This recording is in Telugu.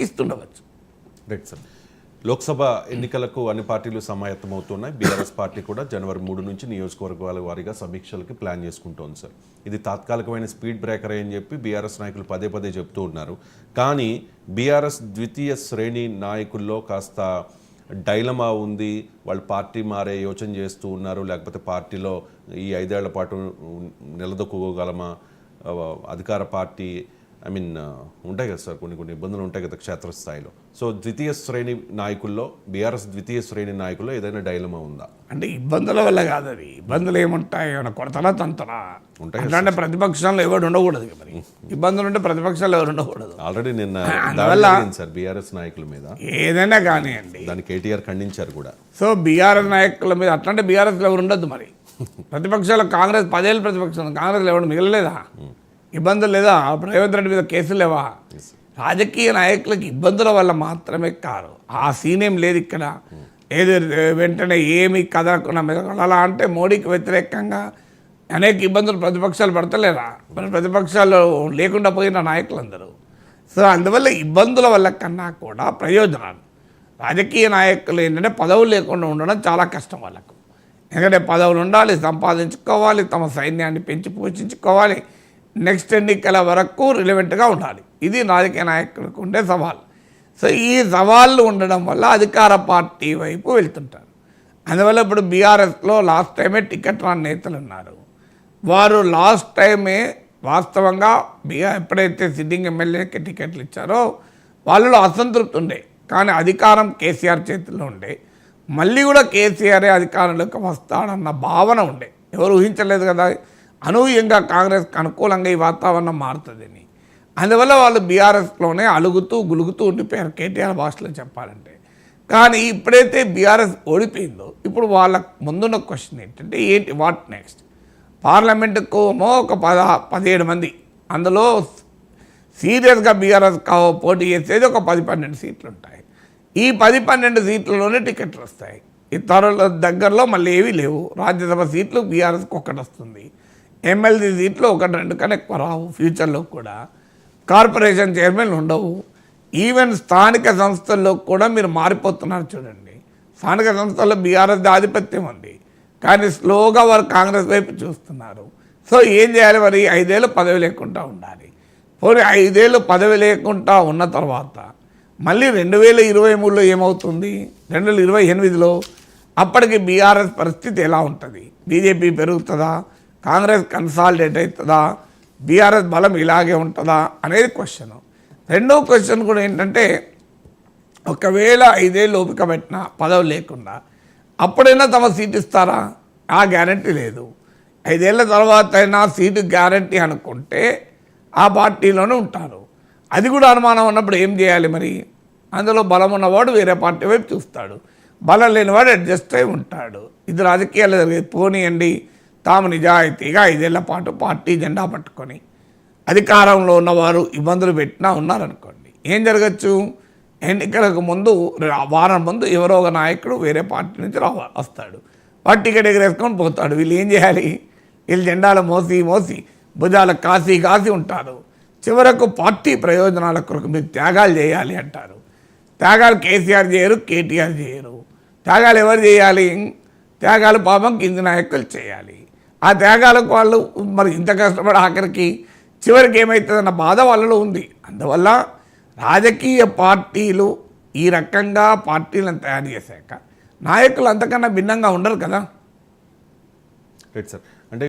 ఇస్తుండవచ్చు. Right sir. లోక్సభ ఎన్నికలకు అన్ని పార్టీలు సమాయత్తమవుతున్నాయి. బీఆర్ఎస్ పార్టీ కూడా జనవరి 3 నుంచి నియోజకవర్గాల వారీగా సమీక్షలకి ప్లాన్ చేసుకుంటోంది సార్. ఇది తాత్కాలికమైన స్పీడ్ బ్రేకర్ అని చెప్పి బీఆర్ఎస్ నాయకులు పదే పదే చెప్తూ ఉన్నారు. కానీ బీఆర్ఎస్ ద్వితీయ శ్రేణి నాయకుల్లో కాస్త డైలమా ఉంది. వాళ్ళు పార్టీ మారే యోచన చేస్తూ ఉన్నారు, లేకపోతే పార్టీలో ఈ 5 ఏళ్ల పాటు నిలదొక్కుకోగలమా, అధికార పార్టీ ఉంటాయి కదా సార్, కొన్ని ఇబ్బందులు ఉంటాయి కదా క్షేత్రస్థాయిలో. సో ద్వితీయ శ్రేణి నాయకుల్లో, బీఆర్ఎస్ ద్వితీయ శ్రేణి నాయకుల్లో ఏదైనా డైలమా ఉందా? అంటే ఇబ్బందుల వల్ల కాదు, అది ఇబ్బందులు ఏముంటాయి, ఏమైనా కొడతలా తంతలా ఉంటాయి. అంటే ప్రతిపక్షంలో ఎవరు ఉండకూడదు, మరి ఇబ్బందులు ఉంటే ప్రతిపక్షాలు ఎవరు ఉండకూడదు. ఆల్రెడీ నిన్న దాడి సార్ బీఆర్ఎస్ నాయకుల మీద, ఏదైనా కానివ్వండి, దాన్ని కేటీఆర్ ఖండించారు కూడా. సో బీఆర్ఎస్ నాయకుల మీద అట్లాంటి బీఆర్ఎస్లో ఎవరు ఉండద్దు. మరి ప్రతిపక్షాలు కాంగ్రెస్ 10 ఏళ్ళు ప్రతిపక్షం, కాంగ్రెస్లో ఎవరు మిగలలేదా? ఇబ్బందులు లేదా? రేవంత్ రెడ్డి మీద కేసులు లేవా? రాజకీయ నాయకులకు ఇబ్బందుల వల్ల మాత్రమే కాదు, ఆ సీన్ ఏం లేదు ఇక్కడ. ఏది వెంటనే ఏమి కదలకుండా మెదగలలా అంటే మోడీకి వ్యతిరేకంగా అనేక ఇబ్బందులు ప్రతిపక్షాలు పడతలేరా? మరి ప్రతిపక్షాలు లేకుండా పోయిన నాయకులందరూ. సో అందువల్ల ఇబ్బందుల వల్ల కన్నా కూడా ప్రయోజనాలు. రాజకీయ నాయకులు ఏంటంటే పదవులు లేకుండా ఉండడం చాలా కష్టం వాళ్ళకు. ఎందుకంటే పదవులు ఉండాలి, సంపాదించుకోవాలి, తమ సైన్యాన్ని పెంచి పోషించుకోవాలి, నెక్స్ట్ ఎన్నికల వరకు రిలవెంట్గా ఉండాలి. ఇది రాజకీయ నాయకులకు ఉండే సవాల్. సో ఈ సవాళ్ళు ఉండడం వల్ల అధికార పార్టీ వైపు వెళ్తుంటారు. అందువల్ల ఇప్పుడు బీఆర్ఎస్లో లాస్ట్ టైమే టికెట్ రాని నేతలు ఉన్నారు. వారు లాస్ట్ టైమే వాస్తవంగా ఎప్పుడైతే సిట్టింగ్ ఎమ్మెల్యేకి టికెట్లు ఇచ్చారో వాళ్ళలో అసంతృప్తి ఉండే, కానీ అధికారం కేసీఆర్ చేతుల్లో ఉండే. మళ్ళీ కూడా కేసీఆరే అధికారంలోకి వస్తాడన్న భావన ఉండే. ఎవరు ఊహించలేదు కదా అనూహ్యంగా కాంగ్రెస్కి అనుకూలంగా ఈ వాతావరణం మారుతుందని. అందువల్ల వాళ్ళు బీఆర్ఎస్లోనే అలుగుతూ గులుగుతూ ఉండిపోయారు, కేటీఆర్ భాషలో చెప్పాలంటే. కానీ ఇప్పుడైతే బీఆర్ఎస్ ఓడిపోయిందో ఇప్పుడు వాళ్ళ ముందున్న క్వశ్చన్ ఏంటంటే వాట్ నెక్స్ట్? పార్లమెంటుకు ఒక 17 మంది, అందులో సీరియస్గా బీఆర్ఎస్ పోటీ చేసేది ఒక 10-12 సీట్లు ఉంటాయి. ఈ 10-12 సీట్లలోనే టికెట్లు వస్తాయి. ఇతరుల దగ్గరలో మళ్ళీ ఏవీ లేవు. రాజ్యసభ సీట్లు బీఆర్ఎస్కి ఒక్కటి వస్తుంది, ఎమ్మెల్సీ సీట్లు 1-2 కన్నా ఎక్కువ రావు ఫ్యూచర్లో కూడా. కార్పొరేషన్ చైర్మన్లు ఉండవు. ఈవెన్ స్థానిక సంస్థల్లో కూడా మీరు మారిపోతున్నారు చూడండి. స్థానిక సంస్థల్లో బీఆర్ఎస్ ఆధిపత్యం ఉంది, కానీ స్లోగా వారు కాంగ్రెస్ వైపు చూస్తున్నారు. సో ఏం చేయాలి మరి? 5 ఏళ్ళు పదవి లేకుండా ఉండాలి. పోనీ 5 ఏళ్ళు పదవి లేకుండా ఉన్న తర్వాత మళ్ళీ 2023లో ఏమవుతుంది? 2028లో అప్పటికి బీఆర్ఎస్ పరిస్థితి ఎలా ఉంటుంది? బీజేపీ పెరుగుతుందా, కాంగ్రెస్ కన్సాలిడేట్ అవుతుందా, బీఆర్ఎస్ బలం ఇలాగే ఉంటుందా అనేది క్వశ్చన్. రెండో క్వశ్చన్ కూడా ఏంటంటే, ఒకవేళ 5 ఏళ్ళు ఓపిక పెట్టినా పదవి లేకుండా అప్పుడైనా తమ సీట్ ఇస్తారా? ఆ గ్యారంటీ లేదు. 5 ఏళ్ళ తర్వాత అయినా సీటు గ్యారంటీ అనుకుంటే ఆ పార్టీలోనే ఉంటారు. అది కూడా అనుమానం ఉన్నప్పుడు ఏం చేయాలి మరి? అందులో బలం ఉన్నవాడు వేరే పార్టీ వైపు చూస్తాడు, బలం లేనివాడు అడ్జస్ట్ అయి ఉంటాడు. ఇది రాజకీయాలు జరిగేది. పోనీయండి, తాము నిజాయితీగా 5 ఏళ్ల పాటు పార్టీ జెండా పట్టుకొని అధికారంలో ఉన్నవారు ఇబ్బందులు పెట్టినా ఉన్నారనుకోండి, ఏం జరగచ్చు? ఎన్నికలకు ముందు వారం ముందు ఎవరో ఒక నాయకుడు వేరే పార్టీ నుంచి వస్తాడు, వాటి టికెట్ ఎగరేసుకొని పోతాడు. వీళ్ళు ఏం చేయాలి? వీళ్ళు జెండాలు మోసి భుజాలు కాసి ఉంటారు. చివరకు పార్టీ ప్రయోజనాల కొరకు మీరు త్యాగాలు చేయాలి అంటారు. త్యాగాలు కేసీఆర్ చేయరు, కేటీఆర్ చేయరు. త్యాగాలు ఎవరు చేయాలి? త్యాగాలు పాపం కింది నాయకులు చేయాలి. ఆ త్యాగాలకు వాళ్ళు మరి ఇంత కష్టపడి ఆఖరికి చివరికి ఏమవుతుందన్న బాధ వాళ్ళలో ఉంది. అందువల్ల రాజకీయ పార్టీలు ఈ రకంగా పార్టీలను తయారు చేశాక నాయకులు అంతకన్నా భిన్నంగా ఉండరు కదా. Right sir. అంటే